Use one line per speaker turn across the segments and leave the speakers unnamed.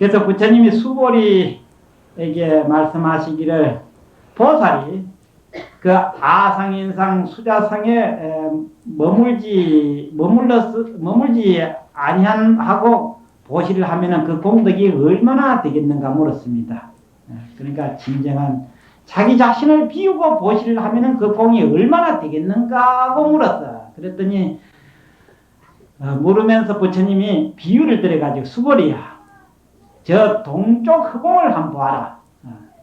그래서 부처님이 수보리에게 말씀하시기를 보살이 그 아상인상 수자상에 머물지 아니하고 보시를 하면은 그 공덕이 얼마나 되겠는가 물었습니다. 그러니까 진정한 자기 자신을 비우고 보시를 하면은 그 공이 얼마나 되겠는가 하고 물었어. 그랬더니 물으면서 부처님이 비유를 들어가지고 수보리야, 저 동쪽 허공을 한번 보아라.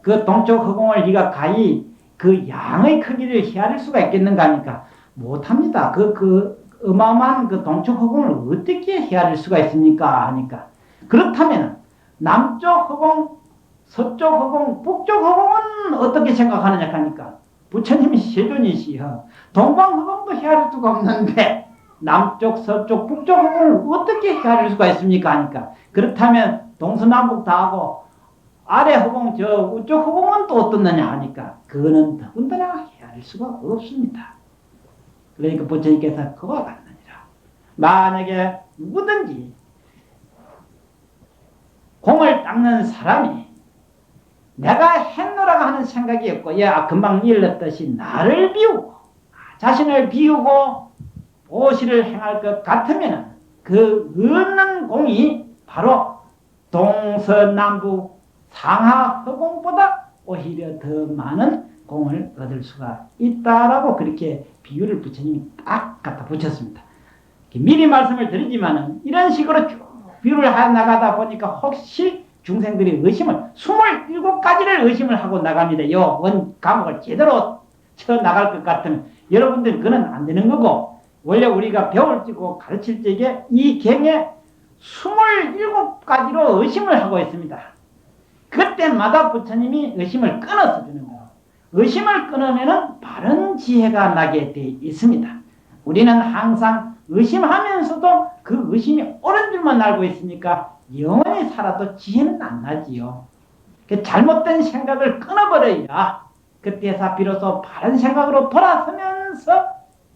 그 동쪽 허공을 네가 가히 그 양의 크기를 헤아릴 수가 있겠는가 하니까 못합니다. 그 어마어마한 그 동쪽 허공을 어떻게 헤아릴 수가 있습니까 하니까, 그렇다면 남쪽 허공, 서쪽 허공, 북쪽 허공은 어떻게 생각하느냐 하니까 부처님이 세존이시여 동방 허공도 헤아릴 수가 없는데 남쪽, 서쪽, 북쪽 허공을 어떻게 헤아릴 수가 있습니까 하니까, 그렇다면 동서남북 다 하고 아래 허공, 저 우쪽 허공은 또 어떻느냐 하니까 그거는 더군다나 헤아릴 수가 없습니다. 그러니까 부처님께서 그와 같느니라. 만약에 누구든지 공을 닦는 사람이 내가 했노라고 하는 생각이 없고, 금방 일렀듯이 나를 비우고 자신을 비우고 보시를 행할 것 같으면 그 얻는 공이 바로 동서남북 상하 허공보다 오히려 더 많은 공을 얻을 수가 있다라고 그렇게 비유를 부처님이 딱 갖다 붙였습니다. 미리 말씀을 드리지만은 이런 식으로 쭉 비유를 해 나가다 보니까 혹시 중생들이 의심을 27가지를 의심을 하고 나갑니다. 요 원 과목을 제대로 쳐 나갈 것 같으면 여러분들 그는 안 되는 거고, 원래 우리가 배울 적고 가르칠 적에 이 경에 27가지로 의심을 하고 있습니다. 그때마다 부처님이 의심을 끊어서 주는 거예요. 의심을 끊으면 바른 지혜가 나게 돼 있습니다. 우리는 항상 의심하면서도 그 의심이 옳은 줄만 알고 있으니까 영원히 살아도 지혜는 안 나지요. 그 잘못된 생각을 끊어버려야 그때서 비로소 바른 생각으로 돌아서면서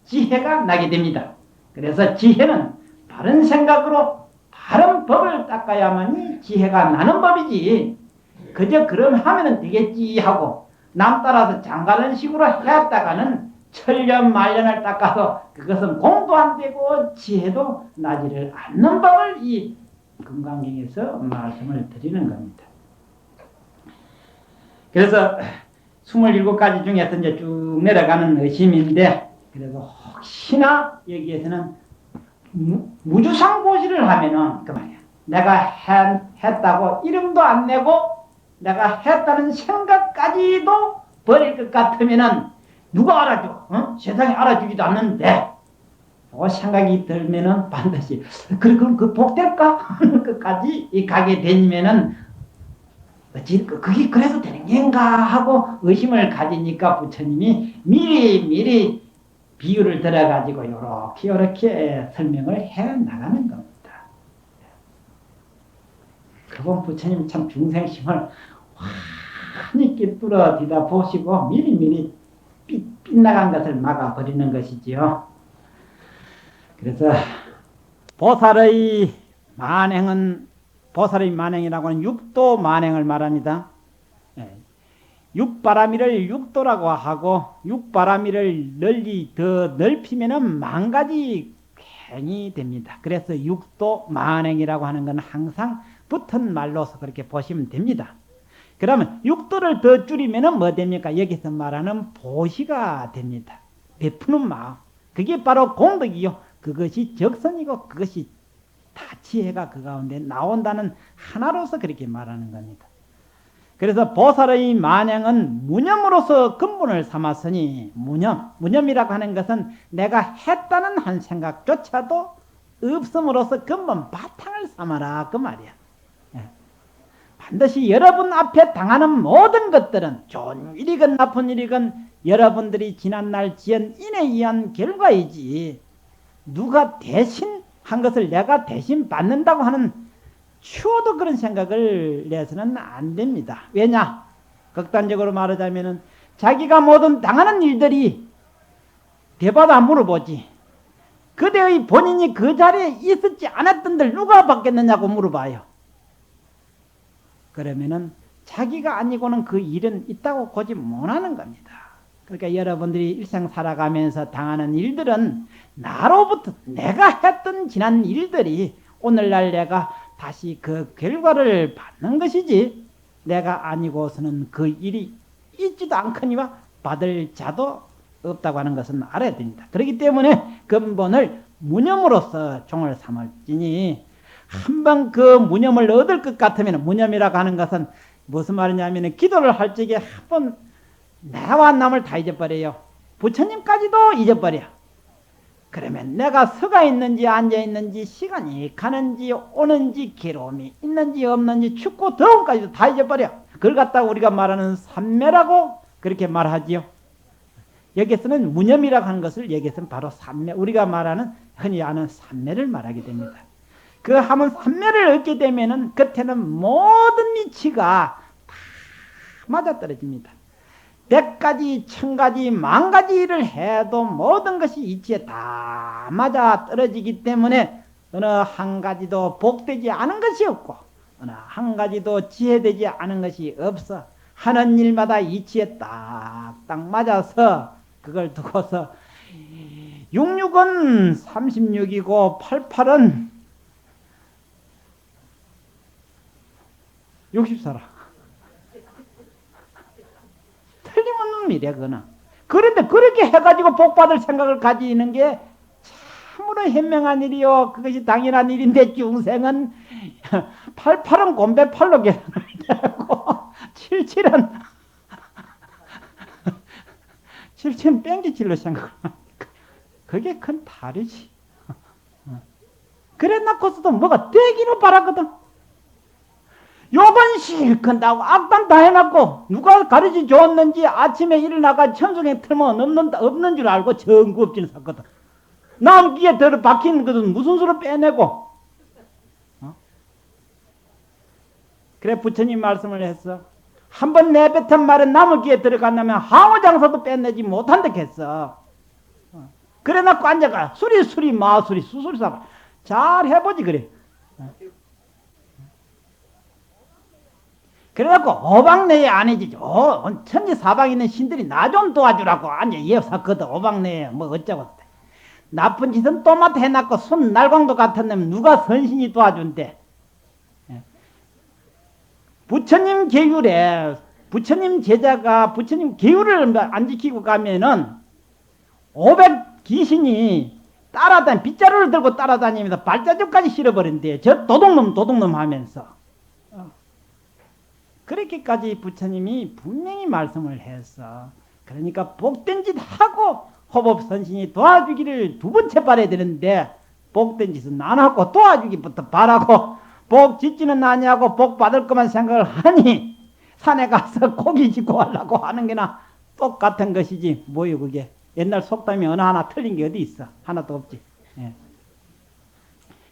지혜가 나게 됩니다. 그래서 지혜는 바른 생각으로 바른 법을 닦아야만이 지혜가 나는 법이지, 그저 그럼 하면 되겠지 하고 남 따라서 장가는 식으로 해왔다가는 천년 말년을 닦아서 그것은 공도 안 되고 지혜도 나지를 않는 법을 이 금강경에서 말씀을 드리는 겁니다. 그래서 27가지 중에서 이제 쭉 내려가는 의심인데, 그래서 혹시나 여기에서는 무주상 보시를 하면은 그 말이야, 내가 했다고 이름도 안 내고 내가 했다는 생각까지도 버릴 것 같으면은 누가 알아줘? 세상에 알아주지도 않는데, 그 생각이 들면은 반드시 그럼 그 복될까 하는 것까지 가게 되면은 어찌 그게 그래도 되는 건가 하고 의심을 가지니까 부처님이 미리 비유를 들어가지고 요렇게 설명을 해 나가는 겁니다. 그건 부처님 참 중생심을 환히 꿰뚫어 뒤다 보시고 미리 빗나간 것을 막아버리는 것이지요. 그래서 보살의 만행이라고 하는 육도 만행을 말합니다. 육바라미를 육도라고 하고, 육바라미를 더 넓히면은 만가지 행이 됩니다. 그래서 육도 만행이라고 하는 건 항상 붙은 말로서 그렇게 보시면 됩니다. 그러면 육도를 더 줄이면은 뭐 됩니까? 여기서 말하는 보시가 됩니다. 베푸는 마음. 그게 바로 공덕이요. 그것이 적선이고 그것이 다 지혜가 그 가운데 나온다는 하나로서 그렇게 말하는 겁니다. 그래서 보살의 만행은 무념으로서 근본을 삼았으니, 무념이라고 하는 것은 내가 했다는 한 생각조차도 없음으로써 근본 바탕을 삼아라 그 말이야. 반드시 여러분 앞에 당하는 모든 것들은 좋은 일이건 나쁜 일이건 여러분들이 지난날 지은 인에 의한 결과이지, 누가 대신 한 것을 내가 대신 받는다고 하는 추워도 그런 생각을 내서는 안 됩니다. 왜냐? 극단적으로 말하자면은 자기가 모든 당하는 일들이 대봐도 안 물어보지, 그대의 본인이 그 자리에 있었지 않았던들 누가 받겠느냐고 물어봐요. 그러면은 자기가 아니고는 그 일은 있다고 고지 못하는 겁니다. 그러니까 여러분들이 일상 살아가면서 당하는 일들은 나로부터 내가 했던 지난 일들이 오늘날 내가 다시 그 결과를 받는 것이지, 내가 아니고서는 그 일이 있지도 않거니와 받을 자도 없다고 하는 것은 알아야 됩니다. 그렇기 때문에 근본을 무념으로서 종을 삼을지니, 한번 그 무념을 얻을 것 같으면, 무념이라고 하는 것은 무슨 말이냐면 기도를 할 적에 한번 나와 남을 다 잊어버려요. 부처님까지도 잊어버려. 그러면 내가 서가 있는지 앉아 있는지, 시간이 가는지 오는지, 괴로움이 있는지 없는지, 춥고 더움까지도 다 잊어버려. 그걸 갖다가 우리가 말하는 삼매라고 그렇게 말하지요. 여기서는 무념이라고 하는 것을, 여기서는 바로 삼매, 우리가 말하는 흔히 아는 삼매를 말하게 됩니다. 그 하면 삼매를 얻게 되면은 겉에는 모든 이치가 다 맞아떨어집니다. 100가지, 1000가지, 10,000가지 일을 해도 모든 것이 이치에 다 맞아떨어지기 때문에 어느 한 가지도 복되지 않은 것이 없고 어느 한 가지도 지혜되지 않은 것이 없어. 하는 일마다 이치에 딱딱 맞아서 그걸 두고서 66은 36이고 88은 64라. 틀림없는 미래, 그거는. 그런데 그렇게 해가지고 복받을 생각을 가지는 게 참으로 현명한 일이요. 그것이 당연한 일인데, 중생은 88은 곰배 팔로 계산을 되고 77은 77은 뺑기칠로 생각을 하니까 그게 큰 다르지. 그래 놓고서도 뭐가 되기를 바라거든. 요번 실컷다고 악단 다 해놨고, 누가 가르치 줬는지 아침에 일어나가 천성에 틀면 없는 줄 알고 전구 없지는 샀거든. 남 귀에 들어 박힌 것은 무슨 수로 빼내고. 그래 부처님 말씀을 했어. 한번 내뱉은 말은 남의 귀에 들어간다면 항우장사도 빼내지 못한다 했어. 그래 놓고 앉아가 수리 마수리 수수리 사발 잘 해보지 그래. 그래갖고 오방내에 아니지. 천지사방에 있는 신들이 나 좀 도와주라고 앉아 예사거든. 오방내에 뭐 어쩌고. 나쁜 짓은 또맡아 해놨고 손 날광도 같은 놈 누가 선신이 도와준대. 부처님 계율에 부처님 제자가 부처님 계율을 안 지키고 가면은 500 귀신이 따라다니 빗자루를 들고 따라다니면서 발자국까지 실어버린대. 저 도둑놈 하면서. 그렇게까지 부처님이 분명히 말씀을 했어. 그러니까 복된 짓 하고 호법선신이 도와주기를 두 번째 바라야 되는데, 복된 짓은 안 하고 도와주기부터 바라고 복 짓지는 아니하고 복 받을 것만 생각을 하니 산에 가서 고기 짓고 하려고 하는 게나 똑같은 것이지 뭐요 그게. 옛날 속담이 어느 하나 틀린 게 어디 있어. 하나도 없지. 예.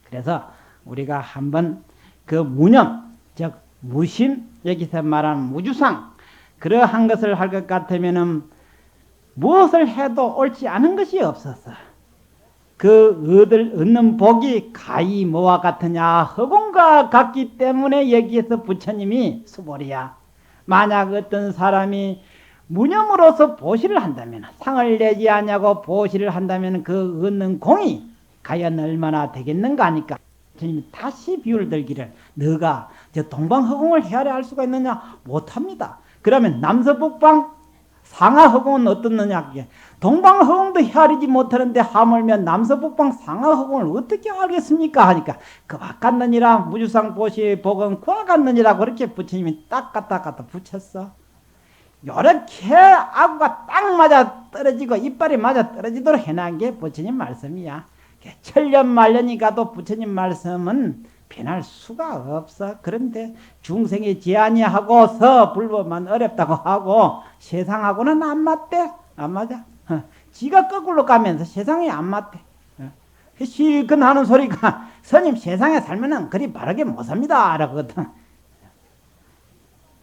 그래서 우리가 한번 그 무념, 즉 무심, 여기서 말하는 무주상, 그러한 것을 할 것 같으면은 무엇을 해도 옳지 않은 것이 없었어. 그 얻는 복이 가히 뭐와 같으냐, 허공과 같기 때문에 여기에서 부처님이 수보리야. 만약 어떤 사람이 무념으로서 보시를 한다면, 상을 내지 않냐고 보시를 한다면 그 얻는 공이 과연 얼마나 되겠는가 하니까 주님이 다시 비유를 들기를, 너가 저 동방허공을 헤아려 할 수가 있느냐? 못합니다. 그러면 남서북방 상하허공은 어떻느냐? 동방허공도 헤아리지 못하는데 하물며 남서북방 상하허공을 어떻게 알겠습니까? 하니까 그와 같느니라. 무주상 보시 복은 그와 같느니라. 그렇게 부처님이 딱 갖다 붙였어. 요렇게 아구가 딱 맞아 떨어지고 이빨이 맞아 떨어지도록 해놓은 게 부처님 말씀이야. 천년만년이 가도 부처님 말씀은 변할 수가 없어. 그런데 중생이 제한이하고서 불법만 어렵다고 하고 세상하고는 안 맞대. 안 맞아. 지가 거꾸로 가면서 세상이 안 맞대. 실컷 하는 소리가 스님 세상에 살면은 그리 바르게 못 삽니다 라거든.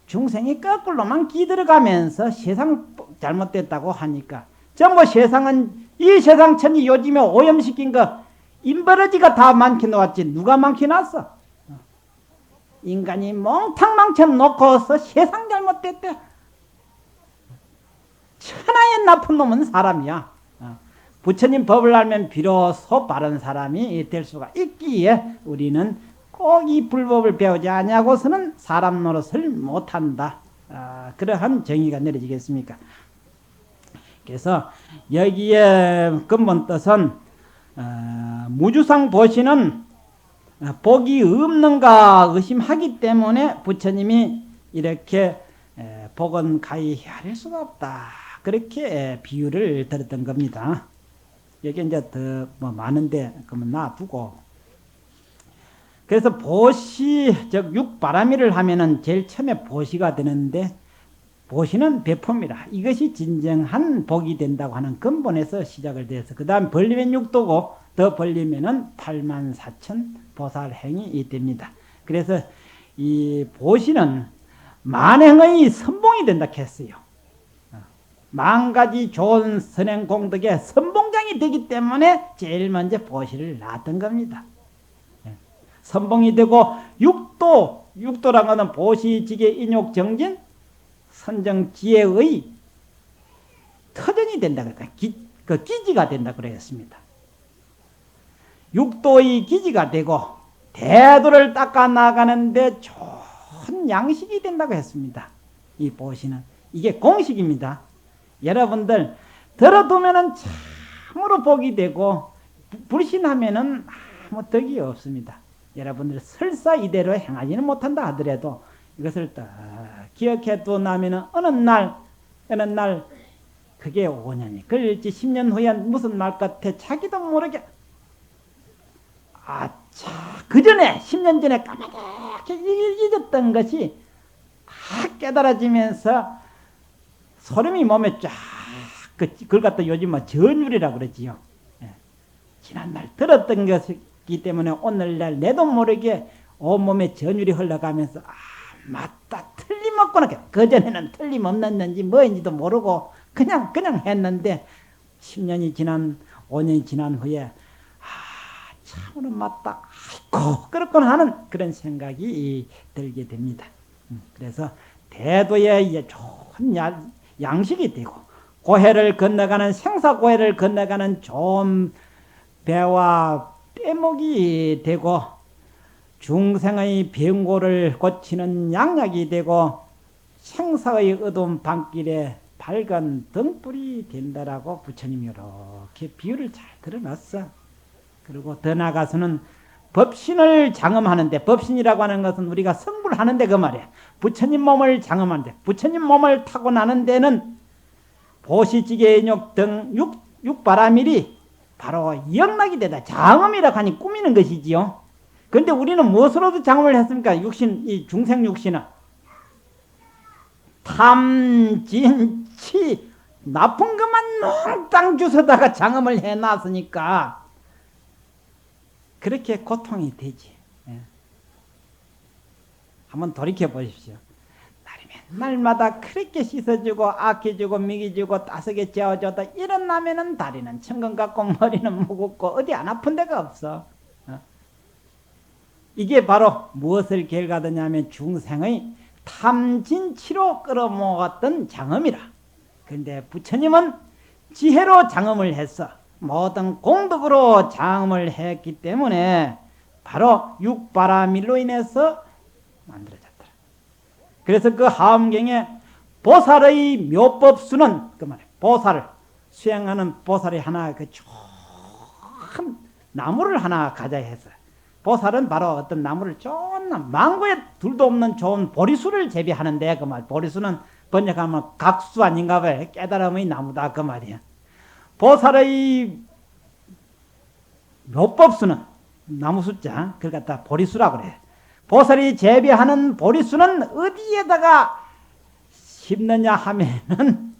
중생이 거꾸로만 기들어가면서 세상 잘못됐다고 하니까 전부 세상은 이 세상 천지 요즘에 오염시킨 거 인버러지가 다 많게 놓았지 누가 많게 놨어? 인간이 몽탕망청 놓고서 세상 잘못됐대. 천하의 나쁜 놈은 사람이야. 부처님 법을 알면 비로소 바른 사람이 될 수가 있기에 우리는 꼭 이 불법을 배우지 않냐고서는 사람 노릇을 못한다. 그러한 정의가 내려지겠습니까? 그래서 여기에 근본 뜻은 무주상 보시는 복이 없는가 의심하기 때문에 부처님이 이렇게 복은 가히 헤아릴 수가 없다. 그렇게 비유를 들었던 겁니다. 여기 이제 더 뭐 많은데 그러면 놔두고, 그래서 보시 즉 육바라밀을 하면은 제일 처음에 보시가 되는데, 보시는 배품이라 이것이 진정한 복이 된다고 하는 근본에서 시작을 돼서 그 다음 벌리면 육도고 더 벌리면은 84,000 보살행이 됩니다. 그래서 이 보시는 만행의 선봉이 된다 했어요. 만가지 좋은 선행 공덕의 선봉장이 되기 때문에 제일 먼저 보시를 놨던 겁니다. 선봉이 되고 육도라는 것은 보시지계 인욕정진 선정지혜의 터전이 된다 그랬다. 그 기지가 된다 그랬습니다. 육도의 기지가 되고 대도를 닦아 나가는데 좋은 양식이 된다고 했습니다. 이 보시는 이게 공식입니다. 여러분들 들어두면은 참으로 복이 되고 불신하면은 아무 덕이 없습니다. 여러분들 설사 이대로 행하지는 못한다 하더라도 이것을 딱 기억해 두나면은 어느 날 그게 5년이 걸릴지 10년 후에 무슨 말 같아 자기도 모르게 아차 그 전에 10년 전에 까맣게 잊었던 것이 다 깨달아지면서 소름이 몸에 쫙 그걸 갖다 요즘 뭐 전율이라고 그러지요. 지난날 들었던 것이기 때문에 오늘날 내도 모르게 온몸에 전율이 흘러가면서 맞다 틀림없구나. 그전에는 틀림없는지 뭐인지도 모르고 그냥 했는데 10년이 지난 5년이 지난 후에 참으로 맞다 아이고 그렇구나 하는 그런 생각이 들게 됩니다. 그래서 대도에 좋은 양식이 되고 고해를 건너가는 생사고해를 건너가는 좋은 배와 떼목이 되고 중생의 병고를 고치는 양약이 되고 생사의 어두운 밤길에 밝은 등불이 된다라고 부처님이 이렇게 비유를 잘 들어놨어. 그리고 더 나아가서는 법신을 장엄하는데, 법신이라고 하는 것은 우리가 성불하는데 그 말이야. 부처님 몸을 장엄하는데, 부처님 몸을 타고 나는 데는 보시지계 인욕 등 육바라밀이 바로 영락이 되다. 장엄이라고 하니 꾸미는 것이지요. 그런데 우리는 무엇으로도 장엄을 했습니까? 이 중생 육신은 탐진치 나쁜 것만 몽땅 주워다가 장엄을 해놨으니까 그렇게 고통이 되지. 한번 돌이켜 보십시오. 날마다 그렇게 씻어주고 아껴주고 먹여주고 따스게 재워줘도 일어나면은 다리는 천근 같고 머리는 무겁고 어디 안 아픈 데가 없어. 이게 바로 무엇을 결과하느냐면 중생의 탐진치로 끌어모았던 장엄이라. 그런데 부처님은 지혜로 장엄을 했어. 모든 공덕으로 장엄을 했기 때문에 바로 육바라밀로 인해서 만들어졌더라. 그래서 그 하엄경에 보살의 묘법수는 그 말이야. 보살을 수행하는 보살이 하나 그 좋은 나무를 하나 가져야 해서 보살은 바로 어떤 나무를 좋은 망고에 둘도 없는 좋은 보리수를 재배하는데 그 말. 보리수는 번역하면 각수 아닌가 봐요. 깨달음의 나무다 그 말이야. 보살의 묘법수는 나무 숫자 그걸 갖다 보리수라고 그래. 보살이 재배하는 보리수는 어디에다가 심느냐 하면은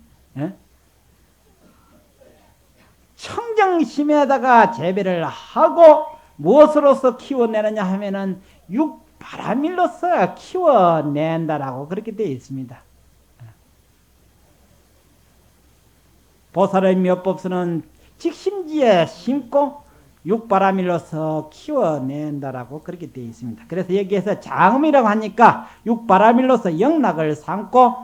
청정심에다가 재배를 하고 무엇으로서 키워내느냐 하면은 육바라밀로서 키워낸다라고 그렇게 되어 있습니다. 보살의 묘법수는 직심지에 심고 육바라밀로서 키워낸다라고 그렇게 되어 있습니다. 그래서 여기에서 장음이라고 하니까 육바라밀로서 영락을 삼고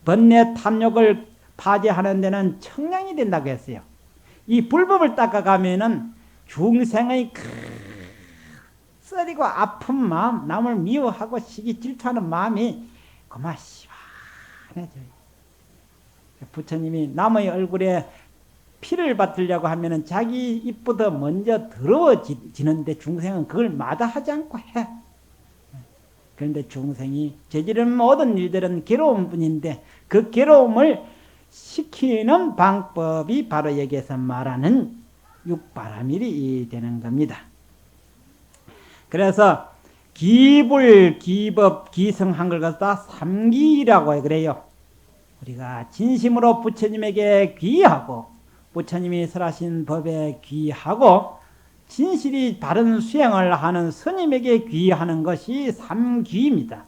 번뇌 탐욕을 파괴하는 데는 청량이 된다고 했어요. 이 불법을 닦아가면은 중생의 쓰리고 아픈 마음, 남을 미워하고 시기 질투하는 마음이 그만 시원해져요. 부처님이 남의 얼굴에 피를 받으려고 하면은 자기 입보다 먼저 더러워지는데 중생은 그걸 마다하지 않고 해. 그런데 중생이 저지른 모든 일들은 괴로운 뿐인데 그 괴로움을 시키는 방법이 바로 여기에서 말하는 육바라밀이 되는 겁니다. 그래서 기불, 기법, 기성한 걸 갖다 삼기라고 그래요. 우리가 진심으로 부처님에게 귀하고 부처님이 설하신 법에 귀하고 진실이 바른 수행을 하는 스님에게 귀하는 것이 삼귀입니다.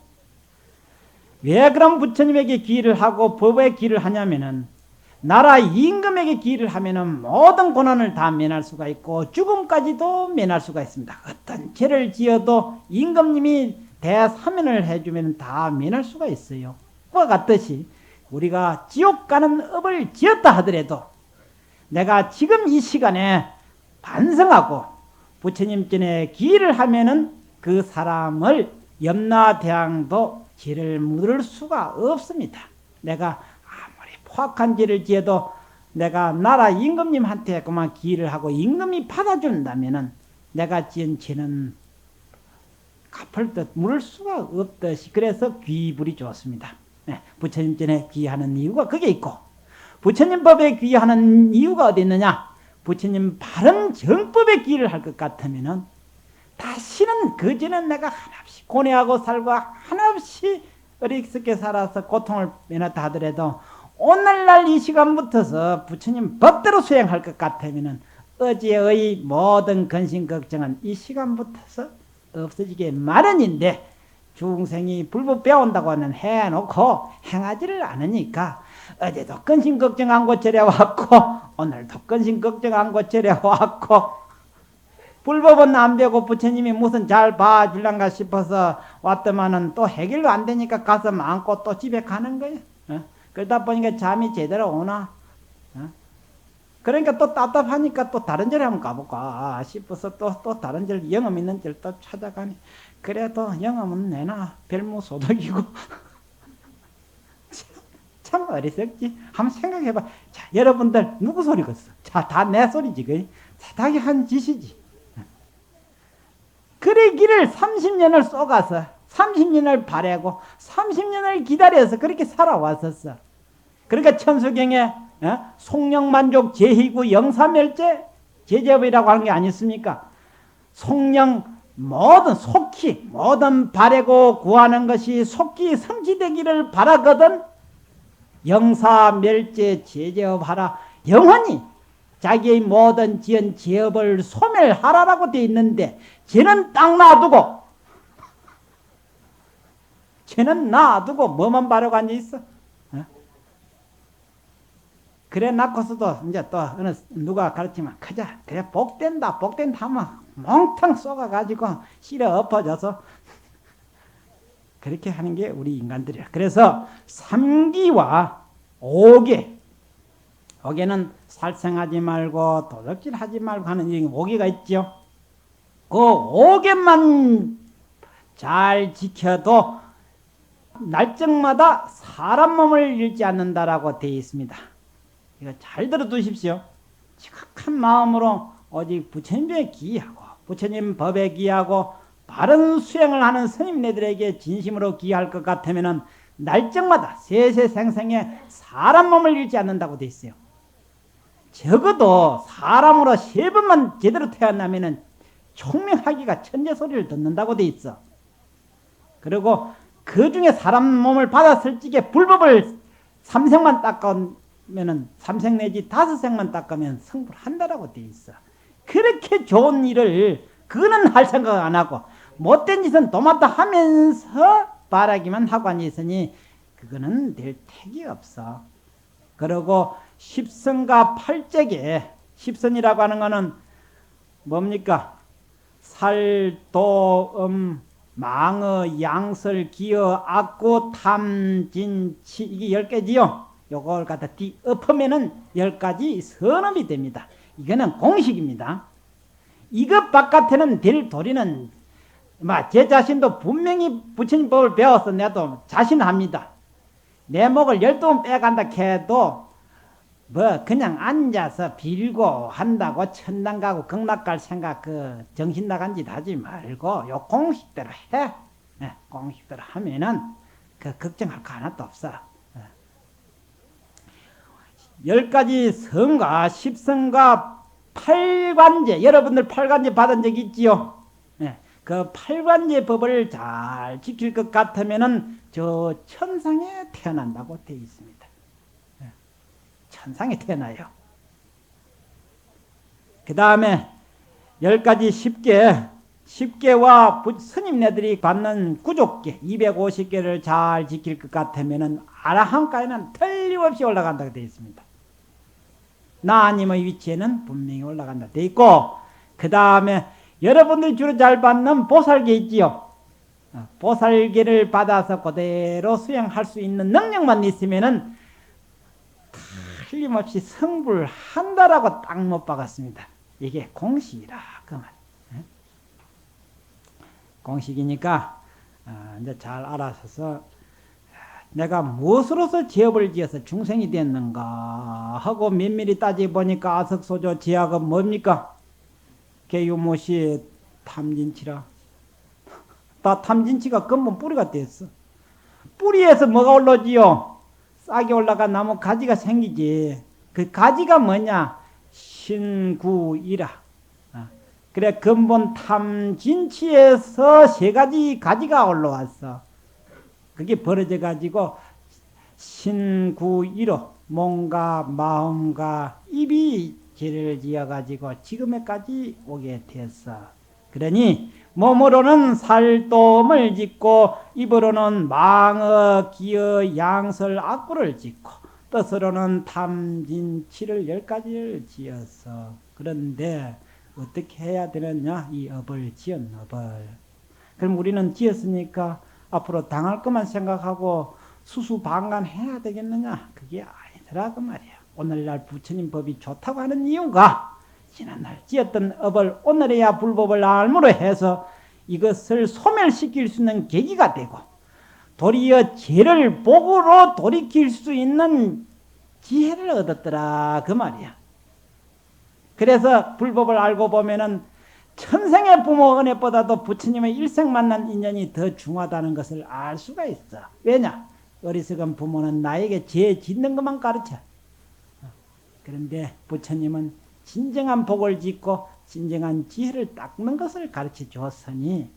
왜 그럼 부처님에게 귀를 하고 법에 귀를 하냐면은 나라 임금에게 귀를 하면은 모든 고난을 다 면할 수가 있고 죽음까지도 면할 수가 있습니다. 어떤 죄를 지어도 임금님이 대사면을 해주면 다 면할 수가 있어요. 그와 같듯이 우리가 지옥 가는 업을 지었다 하더라도 내가 지금 이 시간에 반성하고 부처님 전에 기를 하면은 그 사람을 염라대왕도 죄를 묻을 수가 없습니다. 내가 아무리 포악한 죄를 지어도 내가 나라 임금님한테 그만 기를 하고 임금이 받아준다면은 내가 지은 죄는 갚을 듯 물을 수가 없듯이 그래서 귀불이 좋습니다. 네, 부처님 전에 귀하는 이유가 그게 있고 부처님 법에 귀하는 이유가 어디 있느냐? 부처님 바른 정법에 귀를 할 것 같으면은 다시는 그전엔 내가 한없이 고뇌하고 살고 한없이 어리석게 살아서 고통을 면했다 하더라도 오늘날 이 시간부터서 부처님 법대로 수행할 것 같으면은 어제의 모든 근심 걱정은 이 시간부터서 없어지게 마련인데 중생이 불법 배운다고 하는 해놓고 행하지를 않으니까 어제도 근심 걱정 안 고쳐려 왔고 오늘도 근심 걱정 안 고쳐려 왔고 불법은 안 배우고 부처님이 무슨 잘 봐줄란가 싶어서 왔더만은 또 해결도 안 되니까 가서 안고 또 집에 가는 거예요. 그러다 보니까 잠이 제대로 오나? 그러니까 또 답답하니까 또 다른 절에 한번 가볼까 싶어서 또 다른 절 영업 있는 절 또 찾아가니 그래도 영업은 내나 별무소득이고 참 어리석지. 한번 생각해봐. 자, 여러분들 누구 소리겠어? 자, 다 내 소리지. 그 사닥이 한 짓이지. 그래 길을 30년을 쏘가서 30년을 바라고 30년을 기다려서 그렇게 살아왔었어. 그러니까 천수경에 속령만족 제희구 영사멸제 제제업이라고 하는 게 아니었습니까? 속령 모든 속히 모든 바라고 구하는 것이 속히 성취되기를 바라거든 영사멸제 제제업하라. 영원히 자기의 모든 지은 제업을 소멸하라라고 되어 있는데 쟤는 딱 놔두고 쟤는 놔두고 뭐만 바라고 앉아있어? 그래 낳고서도 이제 또 어느 누가 가르치면 그자 그래 복된다 하면 몽탕 쏘가가지고 실어 엎어져서 그렇게 하는 게 우리 인간들이야. 그래서 3기와 5개 5개는 살생하지 말고 도적질하지 말고 하는 5개가 있죠. 그 5개만 잘 지켜도 날짜마다 사람 몸을 잃지 않는다라고 되어 있습니다. 이거 잘 들어두십시오. 지극한 마음으로 오직 부처님에 기하고 부처님 법에 기하고 바른 수행을 하는 스님네들에게 진심으로 기할 것 같으면 날짜마다 세세생생에 사람 몸을 잃지 않는다고 되어 있어요. 적어도 사람으로 3번만 제대로 태어나면 총명하기가 천재 소리를 듣는다고 되어 있어. 그리고 그 중에 사람 몸을 받았을 적에 불법을 3생만 닦으면 3생 내지 5생만 닦으면 성불한다라고 되어 있어. 그렇게 좋은 일을 그는 할 생각 안 하고 못된 짓은 도맡아 하면서 바라기만 하고 앉아있으니 그거는 될 택이 없어. 그리고 십선과 팔제계, 십선이라고 하는 거는 뭡니까? 살도 망어 양설 기어 악구 탐진치 이게 10개지요. 요걸 갖다 엎으면은 10가지 선업이 됩니다. 이거는 공식입니다. 이것 바깥에는 될 도리는 제 자신도 분명히 부처님 법을 배워서 내도 자신합니다. 내 목을 12번 빼간다 해도 그냥 앉아서 빌고 한다고 천당 가고 극락 갈 생각 정신 나간 짓 하지 말고 요 공식대로 해. 공식대로 하면은 걱정할 거 하나도 없어. 10가지 성과 10성과 8관제 여러분들 8관제 받은 적 있지요? 그 8관제 법을 잘 지킬 것 같으면은 저 천상에 태어난다고 되어 있습니다. 천상에 태어나요. 그 다음에 10가지 10개와 스님네들이 받는 구족계 250개를 잘 지킬 것 같으면은 아라한가에는 틀림없이 올라간다고 되어 있습니다. 나님의 위치에는 분명히 올라간다 되어 있고, 그 다음에 여러분들이 주로 잘 받는 보살계 있지요. 보살계를 받아서 그대로 수행할 수 있는 능력만 있으면은 틀림없이 성불한다라고 딱 못 박았습니다. 이게 공식이라 그 말. 공식이니까 이제 잘 알아서서 내가 무엇으로서 제업을 지어서 중생이 됐는가 하고 면밀히 따져보니까 아석소조 제약은 뭡니까? 개유모시 탐진치라. 다 탐진치가 근본 뿌리가 됐어. 뿌리에서 뭐가 올라오지요? 싹이 올라가 나무 가지가 생기지. 그 가지가 뭐냐? 신구이라. 그래 근본 탐진치에서 3가지 가지가 올라왔어. 그게 벌어져 가지고 신구이로 몸과 마음과 입이 죄를 지어 가지고 지금에까지 오게 됐어. 그러니 몸으로는 살돔을 짓고 입으로는 망어, 기어, 양설, 악구를 짓고 뜻으로는 탐진치를 10가지를 지었어. 그런데 어떻게 해야 되느냐? 이 업을 지은 업을. 그럼 우리는 지었으니까 앞으로 당할 것만 생각하고 수수방관해야 되겠느냐? 그게 아니더라 그 말이야. 오늘날 부처님 법이 좋다고 하는 이유가 지난날 지었던 업을 오늘에야 불법을 알므로 해서 이것을 소멸시킬 수 있는 계기가 되고 도리어 죄를 복으로 돌이킬 수 있는 지혜를 얻었더라 그 말이야. 그래서 불법을 알고 보면은 천생의 부모 은혜보다도 부처님의 일생 만난 인연이 더 중하다는 것을 알 수가 있어. 왜냐? 어리석은 부모는 나에게 죄 짓는 것만 가르쳐. 그런데 부처님은 진정한 복을 짓고 진정한 지혜를 닦는 것을 가르쳐 주었으니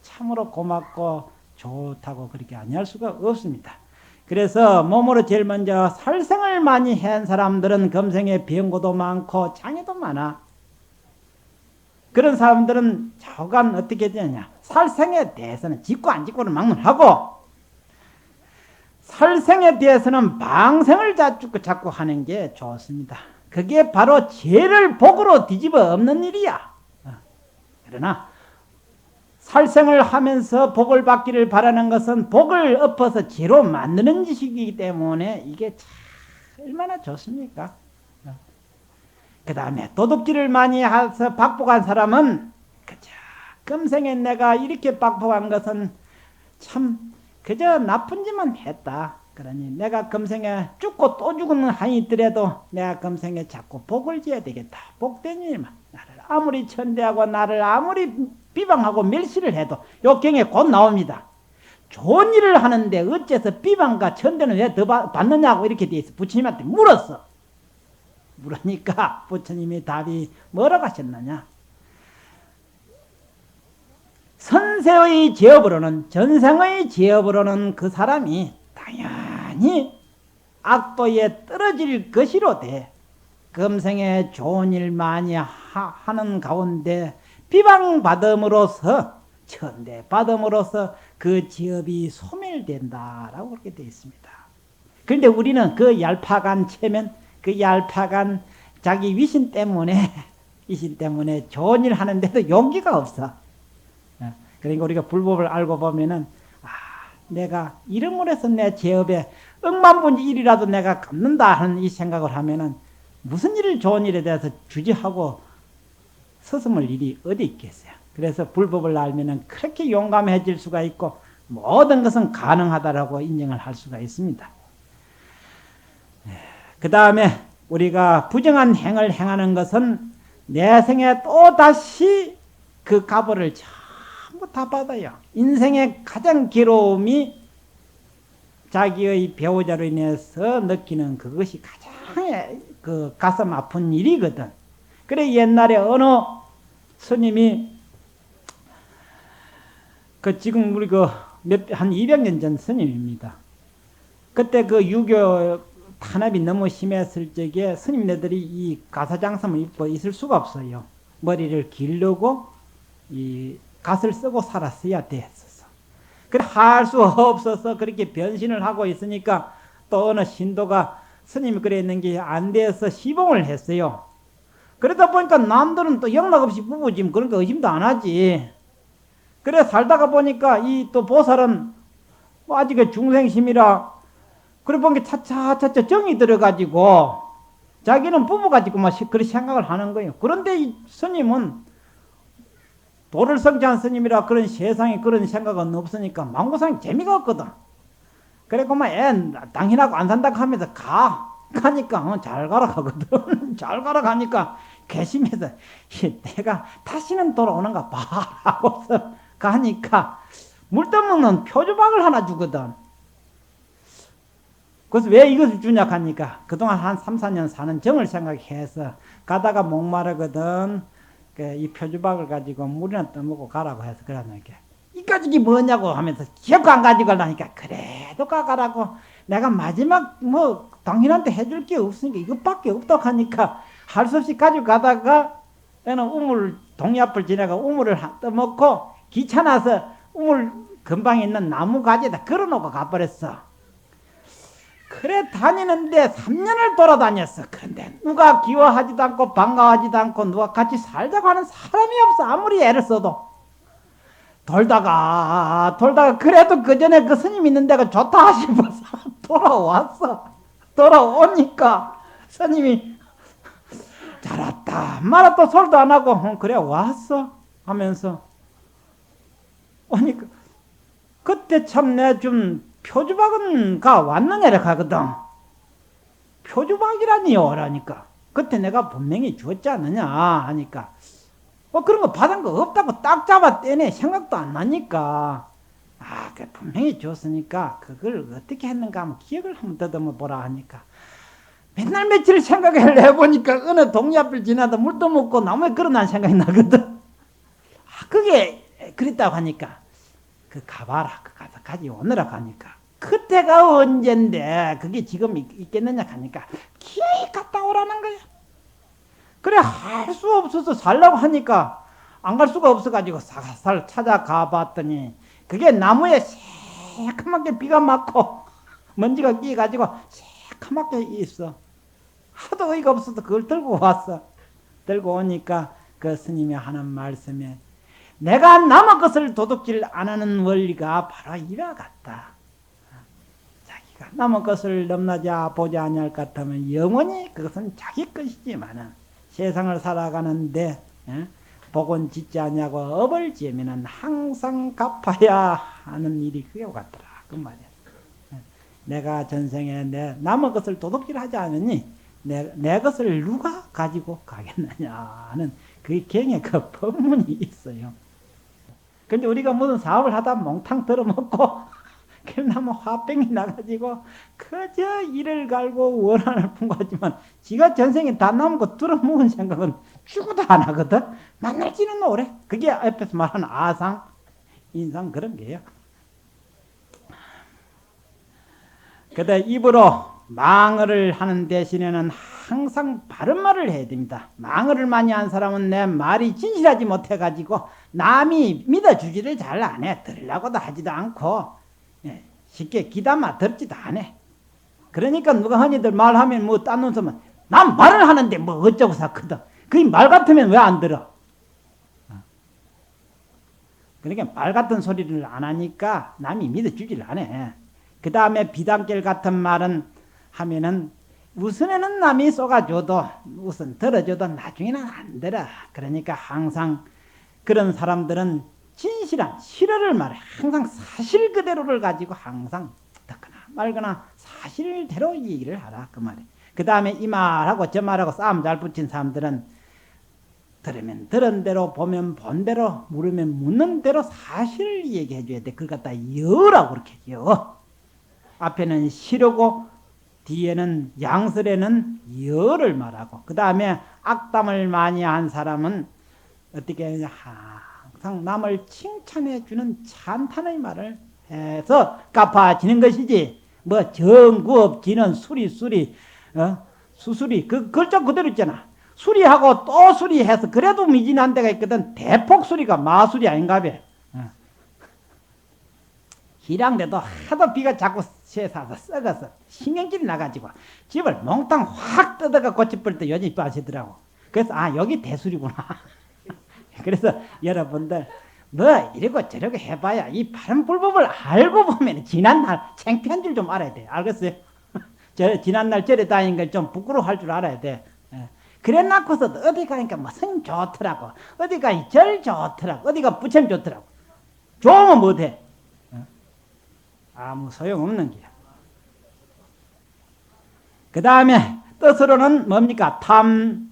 참으로 고맙고 좋다고 그렇게 아니할 수가 없습니다. 그래서 몸으로 제일 먼저 살생을 많이 한 사람들은 금생에 병고도 많고 장애도 많아. 그런 사람들은 좌우간 어떻게 되느냐? 살생에 대해서는 짓고 안 짓고를 막론하고 살생에 대해서는 방생을 자꾸 하는 게 좋습니다. 그게 바로 죄를 복으로 뒤집어 엎는 일이야. 그러나 살생을 하면서 복을 받기를 바라는 것은 복을 엎어서 죄로 만드는 짓이기 때문에 이게 참 얼마나 좋습니까? 그 다음에 도둑질을 많이 해서 박복한 사람은 그저 금생에 내가 이렇게 박복한 것은 참 그저 나쁜 짓만 했다. 그러니 내가 금생에 죽고 또 죽는 한이 있더라도 내가 금생에 자꾸 복을 지어야 되겠다. 복된 일만 나를 아무리 천대하고 나를 아무리 비방하고 멸시를 해도 욕경에 곧 나옵니다. 좋은 일을 하는데 어째서 비방과 천대는 왜 더 받느냐고 이렇게 돼 있어. 부처님한테 물었어. 물으니까 부처님의 답이 뭐라고 하셨느냐? 선세의 제업으로는 전생의 제업으로는 그 사람이 당연히 악도에 떨어질 것이로되 금생에 좋은 일 많이 하는 가운데 비방받음으로써 천대받음으로써 그 제업이 소멸된다라고 그렇게 되어 있습니다. 그런데 우리는 그 얄팍한 체면 그 얄팍한 자기 위신 때문에 이신 때문에 좋은 일 하는데도 용기가 없어. 그러니까 우리가 불법을 알고 보면은 내가 이름으로 해서 내 제업에 억만분의 1이라도 내가 갚는다 하는 이 생각을 하면은 무슨 일을 좋은 일에 대해서 주저하고 서슴을 일이 어디 있겠어요. 그래서 불법을 알면은 그렇게 용감해질 수가 있고 모든 것은 가능하다라고 인정을 할 수가 있습니다. 그 다음에 우리가 부정한 행을 행하는 것은 내 생에 또 다시 그 값을 전부 다 받아요. 인생의 가장 괴로움이 자기의 배우자로 인해서 느끼는 그것이 가장 그 가슴 아픈 일이거든. 그래 옛날에 어느 스님이 지금 우리 한 200년 전 스님입니다. 그때 유교 탄압이 너무 심했을 적에 스님네들이 이 가사장성을 입고 있을 수가 없어요. 머리를 기르고 이 갓을 쓰고 살았어야 됐었어. 그래 할 수 없어서 그렇게 변신을 하고 있으니까 또 어느 신도가 스님이 그래 있는 게 안 돼서 시봉을 했어요. 그러다 보니까 남들은 또 영락 없이 부부짐 그런 거 의심도 안 하지. 그래 살다가 보니까 이 또 보살은 아직 중생심이라 그래 보니까 차차차차 정이 들어가지고 자기는 부부 가지고 막 그렇게 생각을 하는 거예요. 그런데 이 스님은 도를 성취한 스님이라 그런 세상에 그런 생각은 없으니까 망고상이 재미가 없거든. 그래 그만 당신하고 안 산다고 하면서 가니까 잘 가라 가거든. 잘 가라 가니까 괘씸해서 내가 다시는 돌아오는가 봐라고서 가니까 물 떠먹는 표주박을 하나 주거든. 그래서 왜 이것을 주냐 하니까 그동안 한 3, 4년 사는 정을 생각해서 가다가 목마르거든. 이 표주박을 가지고 물이나 떠먹고 가라고 해서 그러니까 이까짓게 뭐냐고 하면서 기억 안 가지고 가려니까 그래도 가라고 내가 마지막 당신한테 해줄 게 없으니까 이것밖에 없다고 하니까 할 수 없이 가지고 가다가 나는 동리앞을 지나가 우물을 떠먹고 귀찮아서 우물 근방에 있는 나무 가지에다 걸어놓고 가버렸어. 그래 다니는데 3년을 돌아다녔어. 그런데 누가 기워하지도 않고 반가워하지도 않고 누가 같이 살자고 하는 사람이 없어. 아무리 애를 써도. 돌다가 그래도 그 전에 그 스님 있는 데가 좋다 싶어서 돌아왔어. 돌아오니까 스님이 잘 왔다 말았다 소리도 안 하고 그래 왔어 하면서 아니 그때 참 내 좀 표주박은 왔느냐라 가거든. 표주박이라니요 라니까 그때 내가 분명히 주었지 않느냐 하니까 그런 거 받은 거 없다고 딱 잡아 떼네. 생각도 안 나니까 분명히 줬으니까 그걸 어떻게 했는가 하면 기억을 한번 더듬어 보라 하니까 맨날 며칠 생각을 해보니까 어느 동네 앞을 지나다 물도 먹고 나무에 걸어난 생각이 나거든. 그게 그랬다고 하니까 가봐라. 가서 가지고 오느라 가니까 그때가 언젠데 그게 지금 있겠느냐 하니까 기어이 갔다 오라는 거야. 그래 할 수 없어서 살라고 하니까 안 갈 수가 없어가지고 살살 찾아가 봤더니 그게 나무에 새카맣게 비가 맞고 먼지가 끼가지고 새카맣게 있어. 하도 어이가 없어서 그걸 들고 왔어. 들고 오니까 그 스님이 하는 말씀에 내가 남의 것을 도둑질 안 하는 원리가 바로 이와 같다. 자기가 남의 것을 넘나자 보지 아니할 것 같으면 영원히 그것은 자기 것이지만은 세상을 살아가는데 복은 짓지 아니하고 업을 지으면 항상 갚아야 하는 일이 그게 같더라. 그 말이야. 내가 전생에 남의 것을 도둑질하지 않으니 내 것을 누가 가지고 가겠느냐는 그 경에 그 법문이 있어요. 근데 우리가 무슨 사업을 하다 몽탕 들어먹고 그나마 화병이 나가지고 그저 이를 갈고 원한을 풍부하지만 지가 전생에 다 남은 거 들어먹은 생각은 죽어도 안 하거든. 만날지는 오래. 그게 앞에서 말하는 아상, 인상 그런 게요. 그다 입으로 망언을 하는 대신에는 항상 바른 말을 해야 됩니다. 망언을 많이 한 사람은 내 말이 진실하지 못해가지고 남이 믿어주지를 잘 안 해. 들으려고도 하지도 않고 쉽게 귀담아 듣지도 안 해. 그러니까 누가 흔히들 말하면 딴 놈 쓰면 난 말을 하는데 뭐 어쩌고 샀거든. 그게 말 같으면 왜 안 들어? 그러니까 말 같은 소리를 안 하니까 남이 믿어주질 않아. 그 다음에 비단결 같은 말은 하면은 우선에는 남이 쏘가줘도 우선 들어줘도 나중에는 안 들어. 그러니까 항상 그런 사람들은 진실한 실화를 말해. 항상 사실 그대로를 가지고 항상 듣거나 말거나 사실대로 얘기를 하라 그 말이야. 그 다음에 이 말하고 저 말하고 싸움 잘 붙인 사람들은 들으면 들은 대로 보면 본 대로 물으면 묻는 대로 사실을 얘기해 줘야 돼. 그걸 갖다 여라고 그렇게 여. 앞에는 시르고 뒤에는 양설에는 여를 말하고 그 다음에 악담을 많이 한 사람은 어떻게 하냐 항상 남을 칭찬해 주는 찬탄의 말을 해서 갚아지는 것이지 뭐 정구업지는 수리 수수리 그 글자 그대로 있잖아. 수리하고 또 수리해서 그래도 미진한 데가 있거든. 대폭 수리가 마수리 아닌가 봐. 기량대도 하도 비가 자꾸 새사서 썩어서 신경질이 나가지고 집을 몽땅 확 뜯어가 고쳐버릴 때 요즘 빠지더라고. 그래서 여기 대수리구나. 그래서 여러분들 뭐 이러고 저러고 해봐야 이 바른 불법을 알고 보면 지난날 창피한 줄 좀 알아야 돼. 알겠어요? 지난날 절에 다니는 걸 좀 부끄러워할 줄 알아야 돼. 그래 놓고서 어디 가니까 무슨 좋더라고. 어디 가니 절 좋더라고. 어디가 부처님 좋더라고. 좋으면 못해. 아무 소용없는 게야. 그 다음에 뜻으로는 뭡니까? 탐,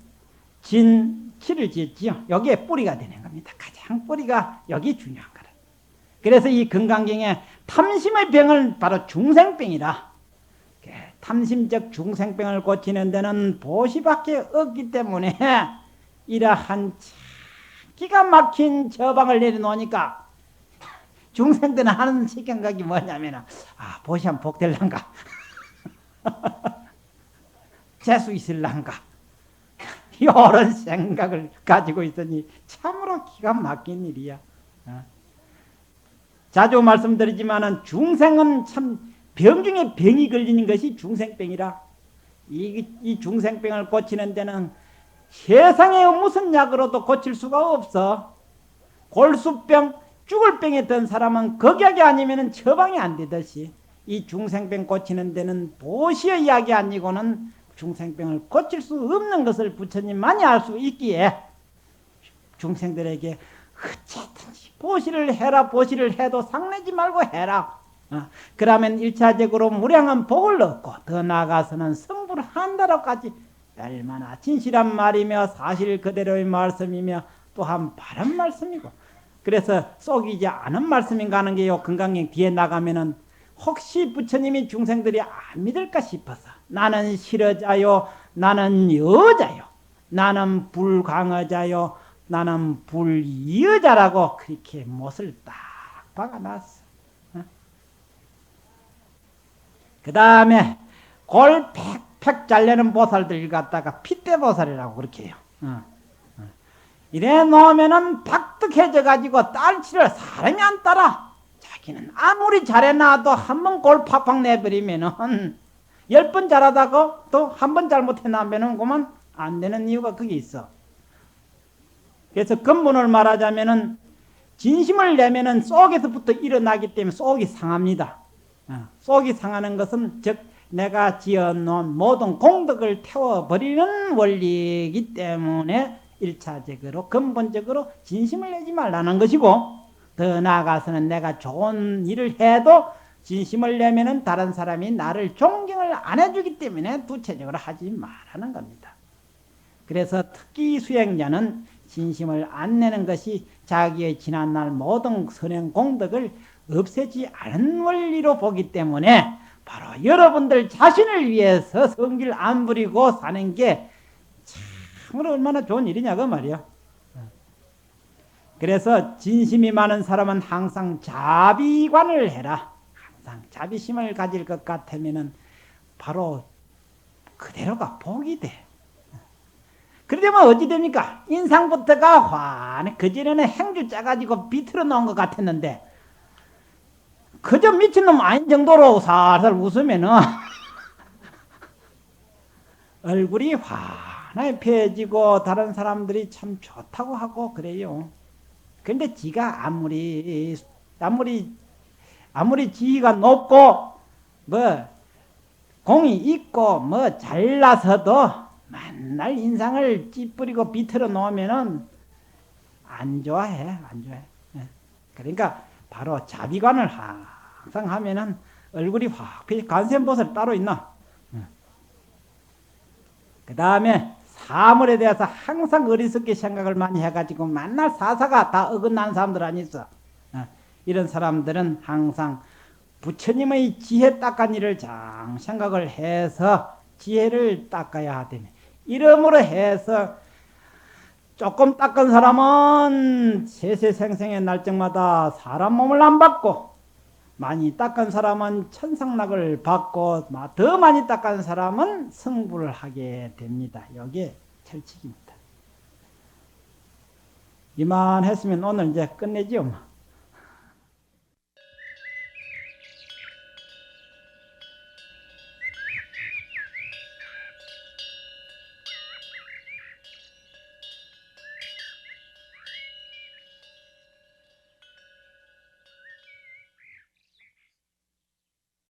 진, 치를 지었지요. 여기에 뿌리가 되는 겁니다. 가장 뿌리가 여기 중요한 거라. 그래서 이 건강경에 탐심의 병은 바로 중생병이라. 탐심적 중생병을 고치는 데는 보시밖에 없기 때문에 이러한 기가 막힌 처방을 내려놓으니까 중생들은 하는 생각이 뭐냐면 보시면 복될란가 재수 있을란가 이런 생각을 가지고 있으니 참으로 기가 막힌 일이야. 자주 말씀드리지만 중생은 참 병 중에 병이 걸리는 것이 중생병이라. 이 중생병을 고치는 데는 세상에 무슨 약으로도 고칠 수가 없어. 골수병, 죽을 병에 든 사람은 극약이 아니면 처방이 안 되듯이 이 중생병 고치는 데는 보시의 약이 아니고는 중생병을 고칠 수 없는 것을 부처님만이 알 수 있기에 중생들에게 어쨌든지 보시를 해라. 보시를 해도 상내지 말고 해라. 그러면 1차적으로 무량한 복을 얻고 더 나아가서는 성불을 한다로까지 얼마나 진실한 말이며 사실 그대로의 말씀이며 또한 바른 말씀이고 그래서 속이지 않은 말씀인가 하는 게요. 건강경 뒤에 나가면은 혹시 부처님이 중생들이 안 믿을까 싶어서 나는 실어자요 나는 여자요 나는 불광어자요 나는 불이여자라고 그렇게 못을 딱 박아놨어. 그 다음에 골 팩팩 잘려는 보살들 갖다가 핏대보살이라고 그렇게 해요. 이래 놓으면은 박득해져 가지고 딸치를 사람이 안 따라. 자기는 아무리 잘해놔도 한 번 골 팍팍 내버리면은 10번 잘하다가 또 한 번 잘못해놔면은 그만 안 되는 이유가 그게 있어. 그래서 근본을 말하자면은 진심을 내면은 속에서부터 일어나기 때문에 속이 상합니다. 속이 상하는 것은 즉 내가 지어놓은 모든 공덕을 태워버리는 원리이기 때문에 1차적으로 근본적으로 진심을 내지 말라는 것이고 더 나아가서는 내가 좋은 일을 해도 진심을 내면은 다른 사람이 나를 존경을 안 해주기 때문에 두체적으로 하지 말라는 겁니다. 그래서 특기 수행자는 진심을 안 내는 것이 자기의 지난날 모든 선행 공덕을 없애지 않은 원리로 보기 때문에 바로 여러분들 자신을 위해서 성질 안 부리고 사는 게 참으로 얼마나 좋은 일이냐 그 말이야. 그래서 진심이 많은 사람은 항상 자비관을 해라. 항상 자비심을 가질 것 같으면은 바로 그대로가 복이 돼. 그러면 어찌 됩니까? 인상부터가 환해. 그전에는 행주 짜가지고 비틀어 놓은 것 같았는데 그저 미친놈 아닌 정도로 살살 웃으면은 얼굴이 환 편해지고 다른 사람들이 참 좋다고 하고 그래요. 근데 지가 아무리 지위가 높고 뭐 공이 있고 뭐 잘나서도 맨날 인상을 찌푸리고 비틀어 놓으면은 안 좋아해. 예. 그러니까 바로 자비관을 항상 하면은 얼굴이 확 간센보살 따로 있나? 그 다음에 사물에 대해서 항상 어리석게 생각을 많이 해가지고 맨날 사사가 다 어긋난 사람들 아니었어. 이런 사람들은 항상 부처님의 지혜 닦은 일을 장 생각을 해서 지혜를 닦아야 하더니 이러므로 해서 조금 닦은 사람은 세세생생의 날짜마다 사람 몸을 안 받고 많이 닦은 사람은 천상락을 받고 더 많이 닦은 사람은 승부를 하게 됩니다. 이게 철칙입니다. 이만 했으면 오늘 이제 끝내지요.